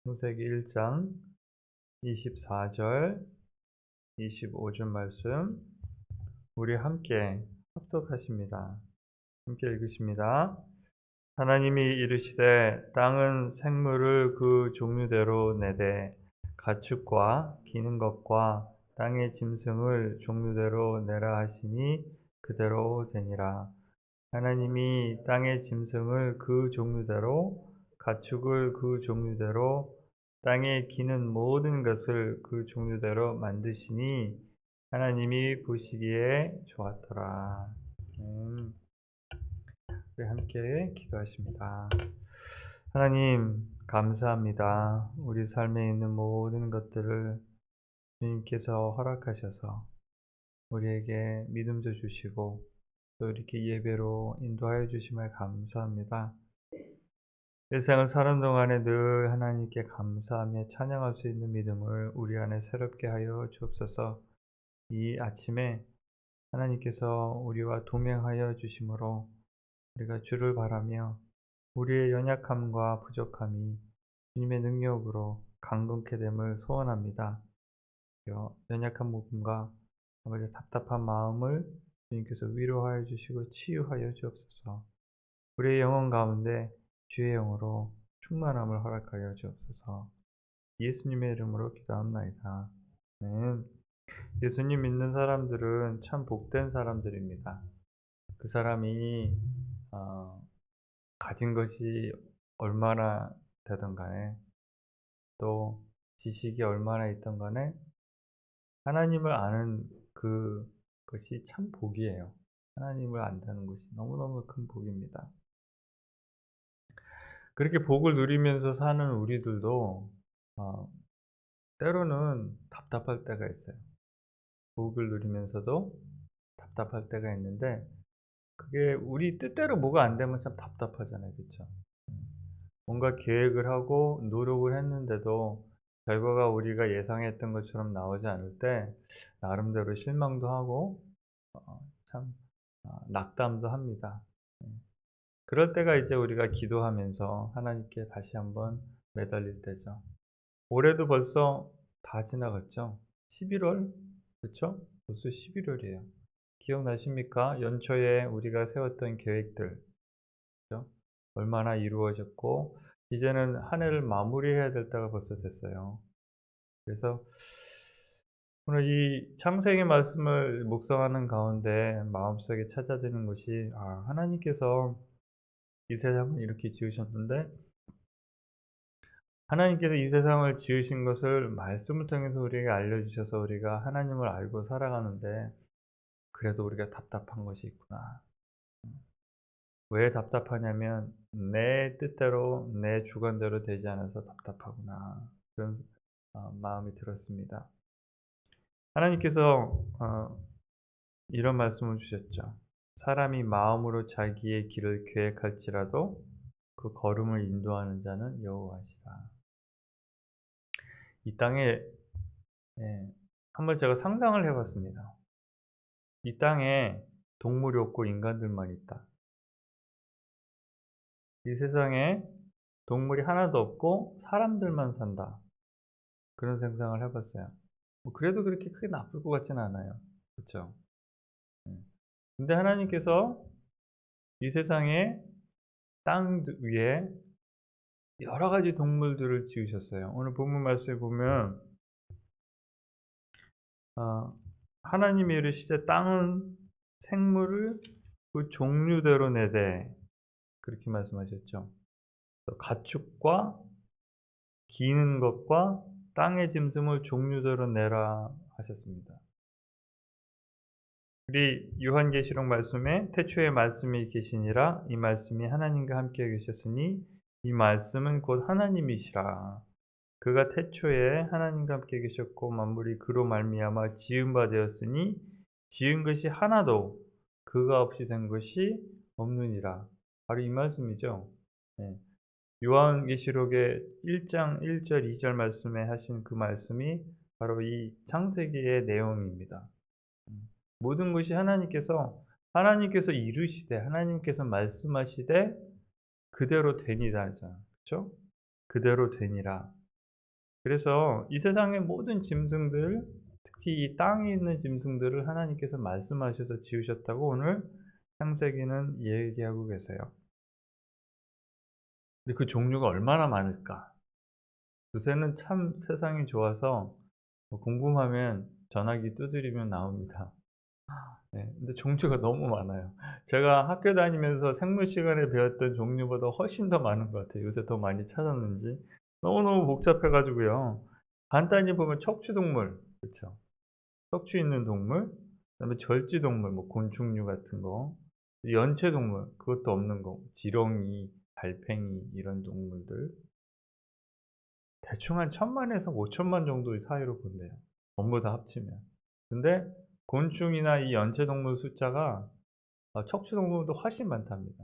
창세기 1장 24절, 25절 말씀 우리 함께 합독하십니다. 함께 읽으십니다. 하나님이 이르시되 땅은 생물을 그 종류대로 내되 가축과 기는 것과 땅의 짐승을 종류대로 내라 하시니 그대로 되니라. 하나님이 땅의 짐승을 그 종류대로 가축을 그 종류대로 땅에 기는 모든 것을 그 종류대로 만드시니 하나님이 보시기에 좋았더라. 우리 함께 기도하십니다. 하나님 감사합니다. 우리 삶에 있는 모든 것들을 주님께서 허락하셔서 우리에게 믿음도 주시고 또 이렇게 예배로 인도하여 주심을 감사합니다. 일생을 사는 동안에 늘 하나님께 감사하며 찬양할 수 있는 믿음을 우리 안에 새롭게 하여 주옵소서. 이 아침에 하나님께서 우리와 동행하여 주심으로 우리가 주를 바라며 우리의 연약함과 부족함이 주님의 능력으로 강건케 됨을 소원합니다. 연약한 부분과 아버지 답답한 마음을 주님께서 위로하여 주시고 치유하여 주옵소서. 우리의 영혼 가운데 주의 영으로 충만함을 허락하여 주옵소서. 예수님의 이름으로 기도합나이다. 예수님 믿는 사람들은 참 복된 사람들입니다. 그 사람이 가진 것이 얼마나 되든 간에 또 지식이 얼마나 있든 간에 하나님을 아는 그것이 참 복이에요. 하나님을 안다는 것이 너무너무 큰 복입니다. 그렇게 복을 누리면서 사는 우리들도 때로는 답답할 때가 있어요. 복을 누리면서도 답답할 때가 있는데 그게 우리 뜻대로 뭐가 안 되면 참 답답하잖아요. 그렇죠? 뭔가 계획을 하고 노력을 했는데도 결과가 우리가 예상했던 것처럼 나오지 않을 때 나름대로 실망도 하고 참 낙담도 합니다. 그럴 때가 이제 우리가 기도하면서 하나님께 다시 한번 매달릴 때죠. 올해도 벌써 다 지나갔죠. 11월, 그렇죠? 벌써 11월이에요. 기억나십니까? 연초에 우리가 세웠던 계획들, 그렇죠? 얼마나 이루어졌고 이제는 한 해를 마무리해야 될 때가 벌써 됐어요. 그래서 오늘 이 창세기 말씀을 묵상하는 가운데 마음속에 찾아드는 것이 하나님께서 이 세상을 이렇게 지으셨는데 하나님께서 이 세상을 지으신 것을 말씀을 통해서 우리에게 알려주셔서 우리가 하나님을 알고 살아가는데 그래도 우리가 답답한 것이 있구나. 왜 답답하냐면 내 뜻대로 내 주관대로 되지 않아서 답답하구나. 그런 마음이 들었습니다. 하나님께서 이런 말씀을 주셨죠. 사람이 마음으로 자기의 길을 계획할지라도 그 걸음을 인도하는 자는 여호와시다. 이 땅에 한번 제가 상상을 해봤습니다. 이 땅에 동물이 없고 인간들만 있다. 이 세상에 동물이 하나도 없고 사람들만 산다. 그런 상상을 해봤어요. 그래도 그렇게 크게 나쁠 것 같지는 않아요. 그렇죠? 근데 하나님께서 이 세상에 땅 위에 여러 가지 동물들을 지으셨어요. 오늘 본문 말씀에 보면 하나님이 이르시되 땅은 생물을 그 종류대로 내되 그렇게 말씀하셨죠. 가축과 기는 것과 땅의 짐승을 종류대로 내라 하셨습니다. 우리 요한계시록 말씀에 태초에 말씀이 계시니라 이 말씀이 하나님과 함께 계셨으니 이 말씀은 곧 하나님이시라. 그가 태초에 하나님과 함께 계셨고 만물이 그로 말미암아 지은 바 되었으니 지은 것이 하나도 그가 없이 된 것이 없느니라. 바로 이 말씀이죠. 요한계시록의 1장 1절 2절 말씀에 하신 그 말씀이 바로 이 창세기의 내용입니다. 모든 것이 하나님께서 이루시되 하나님께서 말씀하시되 그대로 되니라 하잖아요. 그렇죠? 그대로 되니라. 그래서 이 세상의 모든 짐승들, 특히 이 땅에 있는 짐승들을 하나님께서 말씀하셔서 지으셨다고 오늘 창세기는 얘기하고 계세요. 근데 그 종류가 얼마나 많을까? 요새는 참 세상이 좋아서 뭐 궁금하면 전화기 두드리면 나옵니다. 네. 근데 종류가 너무 많아요. 제가 학교 다니면서 생물 시간에 배웠던 종류보다 훨씬 더 많은 것 같아요. 요새 더 많이 찾았는지. 너무너무 복잡해 가지고요. 간단히 보면 척추동물, 그쵸. 척추 있는 동물, 그다음에 절지동물, 뭐 곤충류 같은 거, 연체동물, 그것도 없는 거, 지렁이, 달팽이 이런 동물들. 대충 한 1000만에서 5천만 정도의 사이로 본대요. 전부 다 합치면. 근데 곤충이나 이 연체동물 숫자가 척추동물보다 훨씬 많답니다.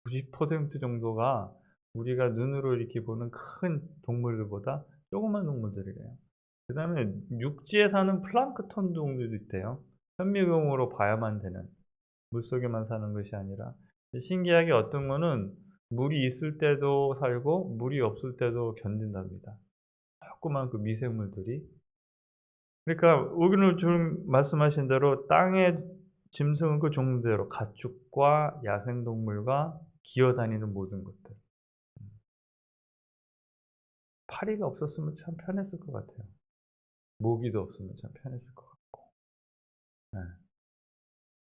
90% 정도가 우리가 눈으로 이렇게 보는 큰 동물들보다 조그만 동물들이래요. 그다음에 육지에 사는 플랑크톤 동물도 있대요. 현미경으로 봐야만 되는, 물속에만 사는 것이 아니라. 신기하게 어떤 거는 물이 있을 때도 살고 물이 없을 때도 견딘답니다. 조그만 그 미생물들이. 그러니까 오늘 좀 말씀하신 대로 땅의 짐승은 그 종대로 가축과 야생동물과 기어다니는 모든 것들. 파리가 없었으면 참 편했을 것 같아요. 모기도 없으면 참 편했을 것 같고. 예.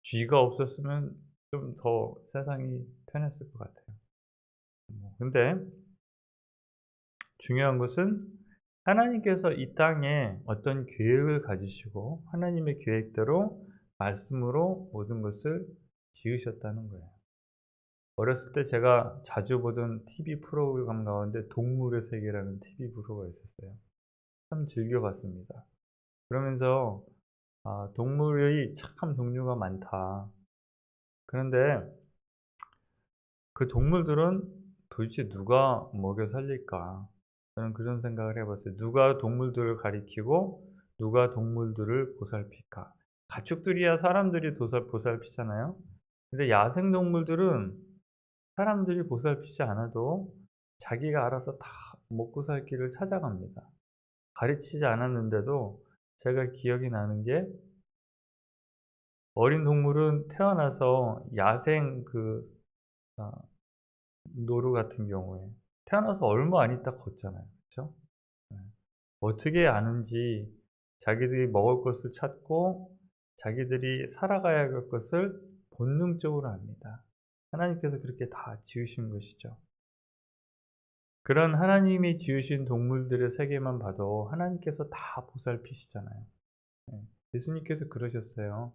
쥐가 없었으면 좀 더 세상이 편했을 것 같아요. 근데 중요한 것은 하나님께서 이 땅에 어떤 계획을 가지시고 하나님의 계획대로 말씀으로 모든 것을 지으셨다는 거예요. 어렸을 때 제가 자주 보던 TV 프로그램 가운데 동물의 세계라는 TV 프로가 있었어요. 참 즐겨 봤습니다. 그러면서 '아, 동물의 참 종류가 많다.' 그런데 그 동물들은 도대체 누가 먹여 살릴까? 저는 그런 생각을 해 봤어요. 누가 동물들을 가리키고 누가 동물들을 보살필까? 가축들이야 사람들이 보살피잖아요. 근데 야생 동물들은 사람들이 보살피지 않아도 자기가 알아서 다 먹고 살 길을 찾아갑니다. 가르치지 않았는데도 제가 기억이 나는 게, 어린 동물은 태어나서 야생 아 노루 같은 경우에 태어나서 얼마 안 있다 걷잖아요. 그쵸? 예. 어떻게 아는지 자기들이 먹을 것을 찾고 자기들이 살아가야 할 것을 본능적으로 압니다. 하나님께서 그렇게 다 지으신 것이죠. 그런 하나님이 지으신 동물들의 세계만 봐도 하나님께서 다 보살피시잖아요. 예. 예수님께서 그러셨어요.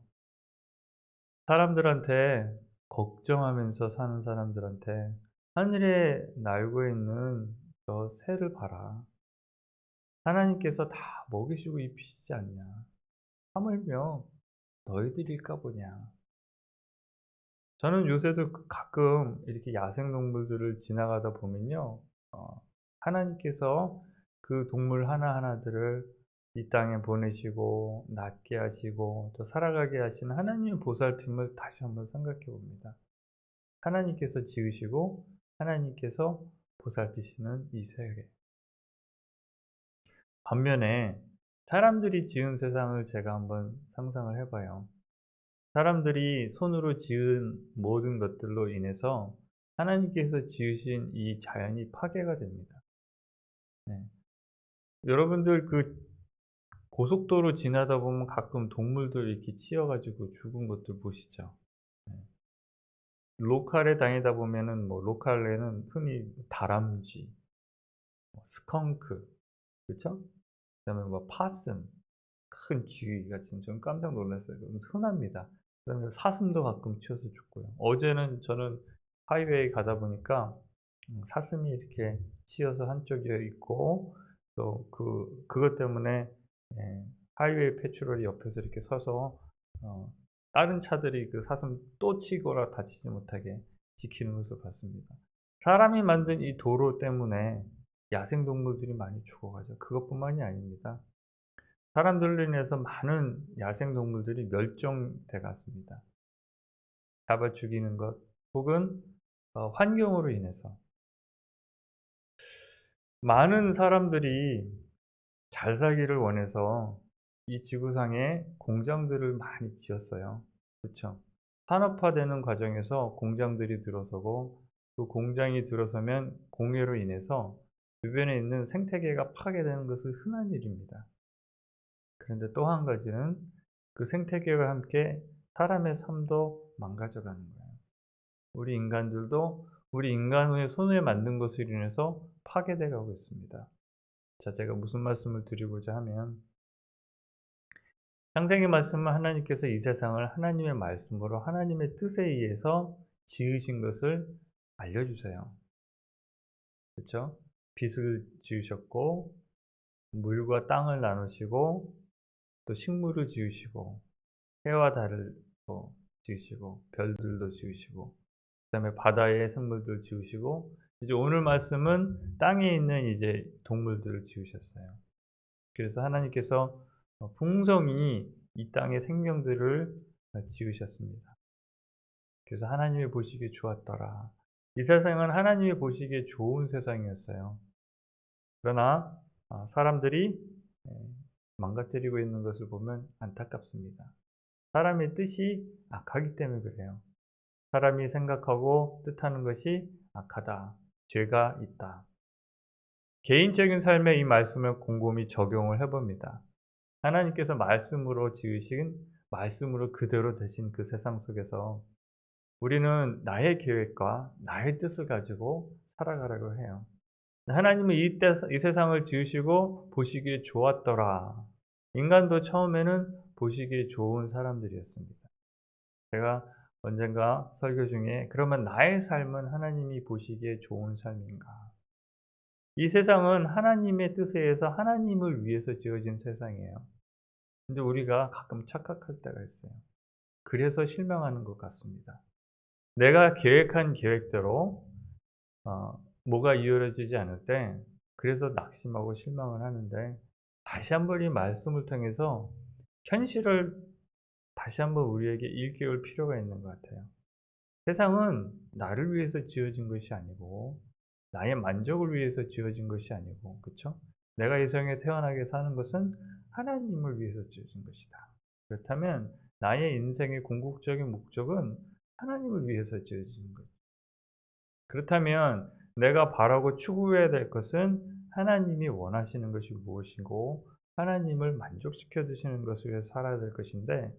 사람들한테, 걱정하면서 사는 사람들한테 하늘에 날고 있는 저 새를 봐라. 하나님께서 다 먹이시고 입히시지 않냐. 하물며 너희들일까 보냐. 저는 요새도 가끔 이렇게 야생동물들을 지나가다 보면요. 하나님께서 그 동물 하나하나들을 이 땅에 보내시고 낫게 하시고 또 살아가게 하시는 하나님의 보살핌을 다시 한번 생각해 봅니다. 하나님께서 지으시고 하나님께서 보살피시는 이 세계. 반면에 사람들이 지은 세상을 제가 한번 상상을 해 봐요. 사람들이 손으로 지은 모든 것들로 인해서 하나님께서 지으신 이 자연이 파괴가 됩니다. 네. 여러분들 고속도로 지나다 보면 가끔 동물들 이렇게 치여 가지고 죽은 것들 보시죠? 네. 로컬에 다니다 보면은 뭐 로컬에는 흔히 다람쥐, 뭐 스컹크, 그쵸? 그다음에 뭐 파슨, 큰 쥐 같은, 좀 깜짝 놀랐어요. 너무 흔합니다. 그다음에 사슴도 가끔 튀어서 죽고요. 어제는 저는 하이웨이 가다 보니까 사슴이 이렇게 치여서 한쪽에 있고, 또 그것 때문에 하이웨이 패트롤이 옆에서 이렇게 서서 어 다른 차들이 그 사슴 또 치거나 다치지 못하게 지키는 것을 봤습니다. 사람이 만든 이 도로 때문에 야생동물들이 많이 죽어가죠. 그것뿐만이 아닙니다. 사람들로 인해서 많은 야생동물들이 멸종돼 갔습니다. 잡아 죽이는 것, 혹은 환경으로 인해서. 많은 사람들이 잘 살기를 원해서 이 지구상에 공장들을 많이 지었어요. 그쵸? 산업화되는 과정에서 공장들이 들어서고 그 공장이 들어서면 공해로 인해서 주변에 있는 생태계가 파괴되는 것은 흔한 일입니다. 그런데 또 한 가지는 그 생태계와 함께 사람의 삶도 망가져 가는 거예요. 우리 인간들도 우리 인간의 손에 만든 것으로 인해서 파괴돼 가고 있습니다. 자, 제가 무슨 말씀을 드리고자 하면 창세기 말씀은 하나님께서 이 세상을 하나님의 말씀으로 하나님의 뜻에 의해서 지으신 것을 알려주세요. 그렇죠? 빛을 지으셨고 물과 땅을 나누시고 또 식물을 지으시고 해와 달을 지으시고 별들도 지으시고 그다음에 바다의 생물들 지으시고 이제 오늘 말씀은 땅에 있는 이제 동물들을 지으셨어요. 그래서 하나님께서 풍성히 이 땅의 생명들을 지으셨습니다. 그래서 하나님이 보시기에 좋았더라. 이 세상은 하나님이 보시기에 좋은 세상이었어요. 그러나 사람들이 망가뜨리고 있는 것을 보면 안타깝습니다. 사람의 뜻이 악하기 때문에 그래요. 사람이 생각하고 뜻하는 것이 악하다. 죄가 있다. 개인적인 삶에 이 말씀을 곰곰이 적용을 해봅니다. 하나님께서 말씀으로 지으신 말씀으로 그대로 되신 그 세상 속에서 우리는 나의 계획과 나의 뜻을 가지고 살아가려고 해요. 하나님은 이 세상을 지으시고 보시기에 좋았더라. 인간도 처음에는 보시기에 좋은 사람들이었습니다. 제가 언젠가 설교 중에 그러면 나의 삶은 하나님이 보시기에 좋은 삶인가? 이 세상은 하나님의 뜻에 의해서 하나님을 위해서 지어진 세상이에요. 근데 우리가 가끔 착각할 때가 있어요. 그래서 실망하는 것 같습니다. 내가 계획한 계획대로 뭐가 이루어지지 않을 때 그래서 낙심하고 실망을 하는데 다시 한번 이 말씀을 통해서 현실을 다시 한번 우리에게 일깨울 필요가 있는 것 같아요. 세상은 나를 위해서 지어진 것이 아니고 나의 만족을 위해서 지어진 것이 아니고 그쵸? 내가 이 세상에 태어나게 사는 것은 하나님을 위해서 지어진 것이다. 그렇다면 나의 인생의 궁극적인 목적은 하나님을 위해서 지어진 것. 그렇다면 내가 바라고 추구해야 될 것은 하나님이 원하시는 것이 무엇이고 하나님을 만족시켜 주시는 것을 위해서 살아야 될 것인데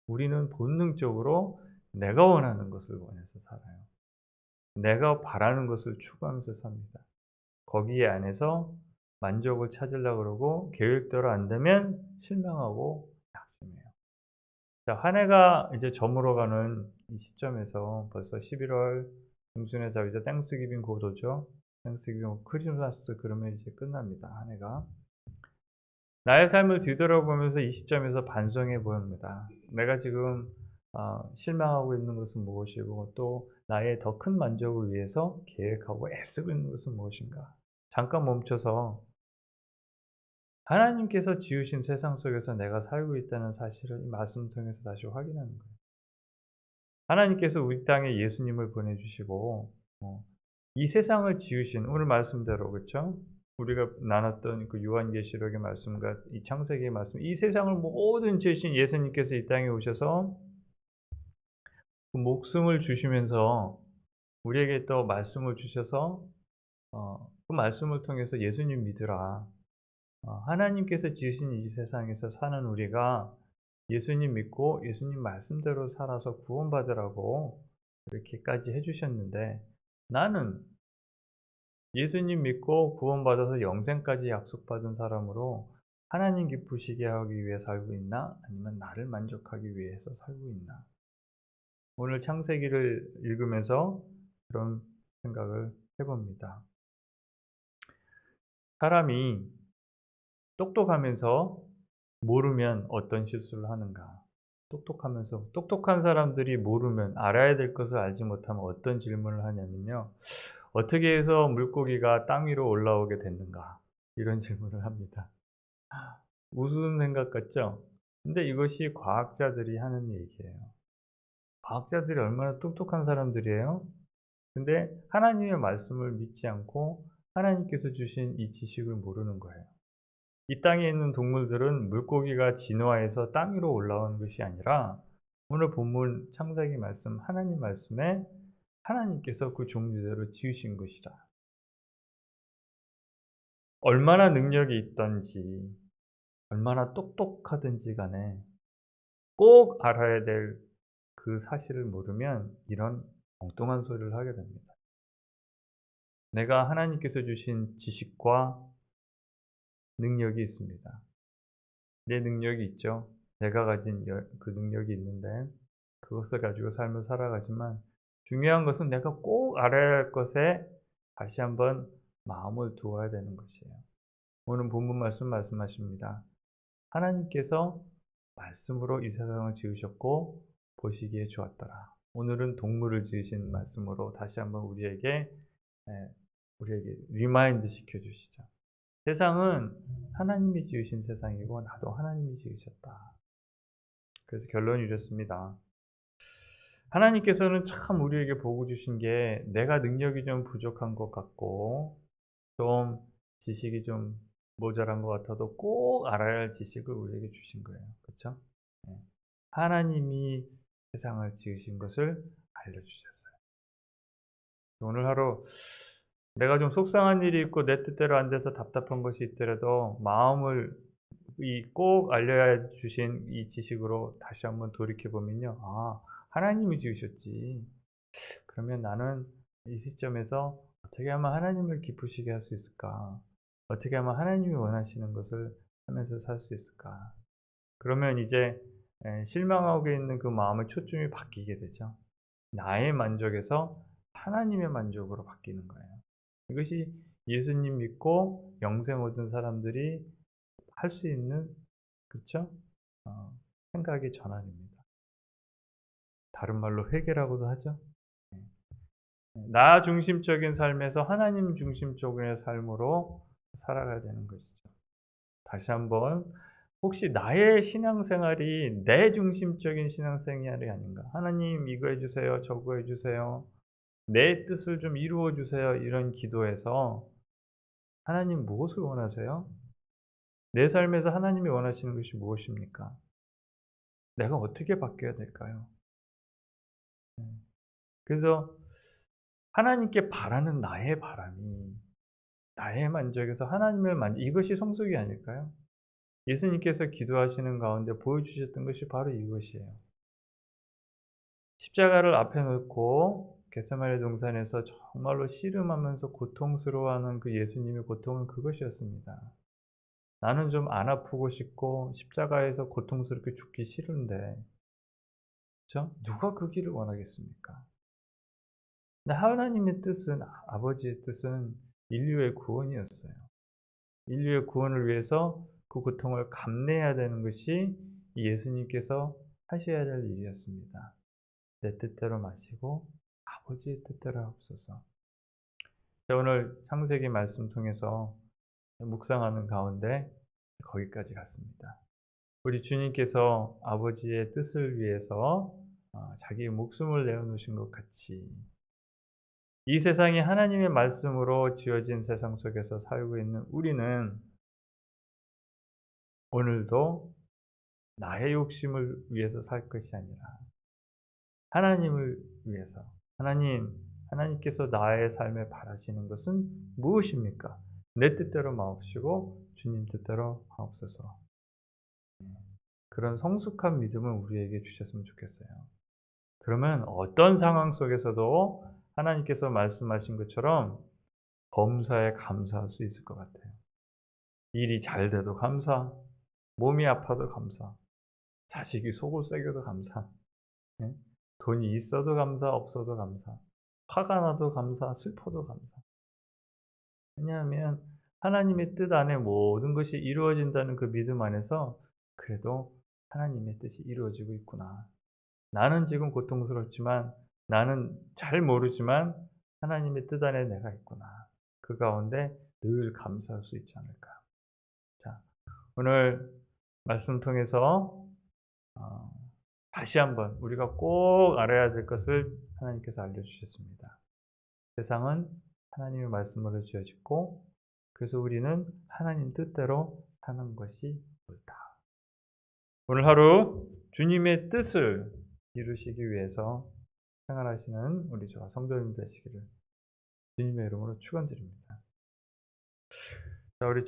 우리는 본능적으로 내가 원하는 것을 원해서 살아요. 내가 바라는 것을 추구하면서 삽니다. 거기에 안에서 만족을 찾으려고 그러고 계획대로 안 되면 실망하고 낙심해요. 자, 한 해가 이제 저물어가는 이 시점에서 벌써 11월 중순에서 이제 땡스기빙 곧 오죠. 땡스기빙 크리스마스 그러면 이제 끝납니다. 한 해가. 나의 삶을 뒤돌아보면서 이 시점에서 반성해 봅니다. 내가 지금 실망하고 있는 것은 무엇이고 또 나의 더 큰 만족을 위해서 계획하고 애쓰고 있는 것은 무엇인가. 잠깐 멈춰서 하나님께서 지으신 세상 속에서 내가 살고 있다는 사실을 이 말씀을 통해서 다시 확인하는 거예요. 하나님께서 우리 땅에 예수님을 보내주시고 이 세상을 지으신 오늘 말씀대로 그렇죠? 우리가 나눴던 그 요한계시록의 말씀과 이 창세기의 말씀, 이 세상을 모든 지으신 예수님께서 이 땅에 오셔서 그 목숨을 주시면서 우리에게 또 말씀을 주셔서 그 말씀을 통해서 예수님 믿으라. 하나님께서 지으신 이 세상에서 사는 우리가 예수님 믿고 예수님 말씀대로 살아서 구원받으라고 이렇게까지 해주셨는데 나는 예수님 믿고 구원받아서 영생까지 약속받은 사람으로 하나님 기쁘시게 하기 위해 살고 있나? 아니면 나를 만족하기 위해서 살고 있나? 오늘 창세기를 읽으면서 그런 생각을 해봅니다. 사람이 똑똑하면서 모르면 어떤 실수를 하는가? 똑똑하면서 똑똑한 사람들이 모르면 알아야 될 것을 알지 못하면 어떤 질문을 하냐면요. 어떻게 해서 물고기가 땅 위로 올라오게 됐는가? 이런 질문을 합니다. 우스운 생각 같죠? 근데 이것이 과학자들이 하는 얘기예요. 과학자들이 얼마나 똑똑한 사람들이에요? 근데 하나님의 말씀을 믿지 않고 하나님께서 주신 이 지식을 모르는 거예요. 이 땅에 있는 동물들은 물고기가 진화해서 땅 위로 올라온 것이 아니라 오늘 본문 창세기 말씀 하나님 말씀에 하나님께서 그 종류대로 지으신 것이라. 얼마나 능력이 있든지 얼마나 똑똑하든지 간에 꼭 알아야 될 그 사실을 모르면 이런 엉뚱한 소리를 하게 됩니다. 내가 하나님께서 주신 지식과 능력이 있습니다. 내 능력이 있죠. 내가 가진 그 능력이 있는데 그것을 가지고 삶을 살아가지만 중요한 것은 내가 꼭 알아야 할 것에 다시 한번 마음을 두어야 되는 것이에요. 오늘 본문 말씀하십니다. 하나님께서 말씀으로 이 세상을 지으셨고 보시기에 좋았더라. 오늘은 동물을 지으신 말씀으로 다시 한번 우리에게 리마인드 시켜주시죠. 세상은 하나님이 지으신 세상이고 나도 하나님이 지으셨다. 그래서 결론이 이렇습니다. 하나님께서는 참 우리에게 복 주신 게 내가 능력이 좀 부족한 것 같고 좀 지식이 좀 모자란 것 같아도 꼭 알아야 할 지식을 우리에게 주신 거예요. 그렇죠? 하나님이 세상을 지으신 것을 알려주셨어요. 오늘 하루 내가 좀 속상한 일이 있고 내 뜻대로 안 돼서 답답한 것이 있더라도 마음을 꼭 알려야 주신 이 지식으로 다시 한번 돌이켜 보면요. 아, 하나님이 지으셨지. 그러면 나는 이 시점에서 어떻게 하면 하나님을 기쁘시게 할 수 있을까? 어떻게 하면 하나님이 원하시는 것을 하면서 살 수 있을까? 그러면 이제 실망하고 있는 그 마음의 초점이 바뀌게 되죠. 나의 만족에서 하나님의 만족으로 바뀌는 거예요. 이것이 예수님 믿고 영생 얻은 사람들이 할 수 있는, 그렇죠? 생각의 전환입니다. 다른 말로 회개라고도 하죠. 나 중심적인 삶에서 하나님 중심적인 삶으로 살아가야 되는 것이죠. 다시 한번 혹시 나의 신앙생활이 내 중심적인 신앙생활이 아닌가? 하나님 이거 해주세요. 저거 해주세요. 내 뜻을 좀 이루어 주세요. 이런 기도에서 하나님 무엇을 원하세요? 내 삶에서 하나님이 원하시는 것이 무엇입니까? 내가 어떻게 바뀌어야 될까요? 그래서 하나님께 바라는 나의 바람이 나의 만족에서 하나님을 이것이 성숙이 아닐까요? 예수님께서 기도하시는 가운데 보여주셨던 것이 바로 이것이에요. 십자가를 앞에 놓고 겟세마네 동산에서 정말로 씨름하면서 고통스러워하는 그 예수님의 고통은 그것이었습니다. 나는 좀 안 아프고 싶고 십자가에서 고통스럽게 죽기 싫은데, 그렇죠? 누가 그 길을 원하겠습니까? 근데 하나님의 뜻은, 아버지의 뜻은 인류의 구원이었어요. 인류의 구원을 위해서 그 고통을 감내해야 되는 것이 예수님께서 하셔야 될 일이었습니다. 내 뜻대로 마시고 아버지의 뜻대로 하옵소서. 오늘 창세기 말씀 통해서 묵상하는 가운데 거기까지 갔습니다. 우리 주님께서 아버지의 뜻을 위해서 자기의 목숨을 내어놓으신 것 같이 이 세상이 하나님의 말씀으로 지어진 세상 속에서 살고 있는 우리는 오늘도 나의 욕심을 위해서 살 것이 아니라 하나님을 위해서, 하나님께서 나의 삶에 바라시는 것은 무엇입니까? 내 뜻대로 마옵시고 주님 뜻대로 하옵소서. 그런 성숙한 믿음을 우리에게 주셨으면 좋겠어요. 그러면 어떤 상황 속에서도 하나님께서 말씀하신 것처럼 범사에 감사할 수 있을 것 같아요. 일이 잘 돼도 감사, 몸이 아파도 감사, 자식이 속을 새겨도 감사, 돈이 있어도 감사, 없어도 감사, 화가 나도 감사, 슬퍼도 감사. 왜냐하면 하나님의 뜻 안에 모든 것이 이루어진다는 그 믿음 안에서 그래도 하나님의 뜻이 이루어지고 있구나. 나는 지금 고통스럽지만, 나는 잘 모르지만 하나님의 뜻 안에 내가 있구나. 그 가운데 늘 감사할 수 있지 않을까. 자, 오늘 말씀 통해서 다시 한번 우리가 꼭 알아야 될 것을 하나님께서 알려주셨습니다. 세상은 하나님의 말씀으로 지어졌고 그래서 우리는 하나님 뜻대로 사는 것이 옳다. 오늘 하루 주님의 뜻을 이루시기 위해서 생활하시는 우리 저와 성도님 되시기를 주님의 이름으로 축원드립니다. 자, 우리